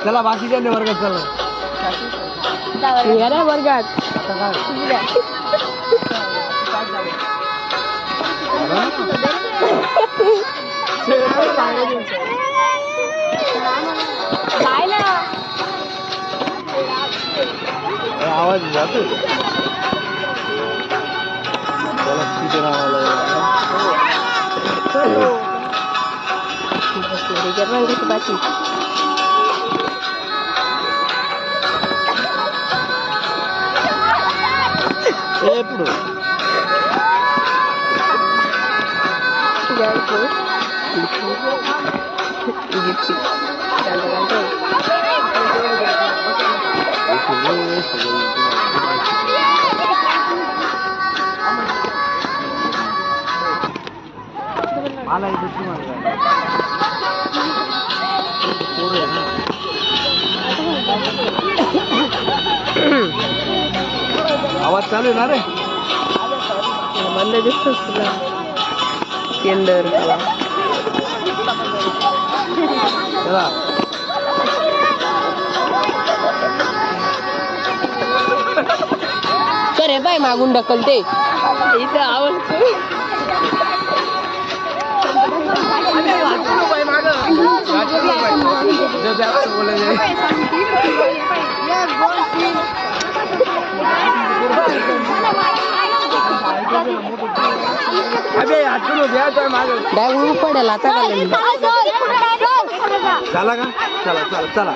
चला बाकीच्या वर्गात चला या रे वर्गात आवाज जातो ఎప్పుడు मला आवाज चालू आहे ना रे बंद दिसतो तुला केंदर चला तर हे पाय मागून ढकलते इथं आवाज अबे हातून घ्या तर माग डायरेक्ट पडेल आता झाला का चला चला चला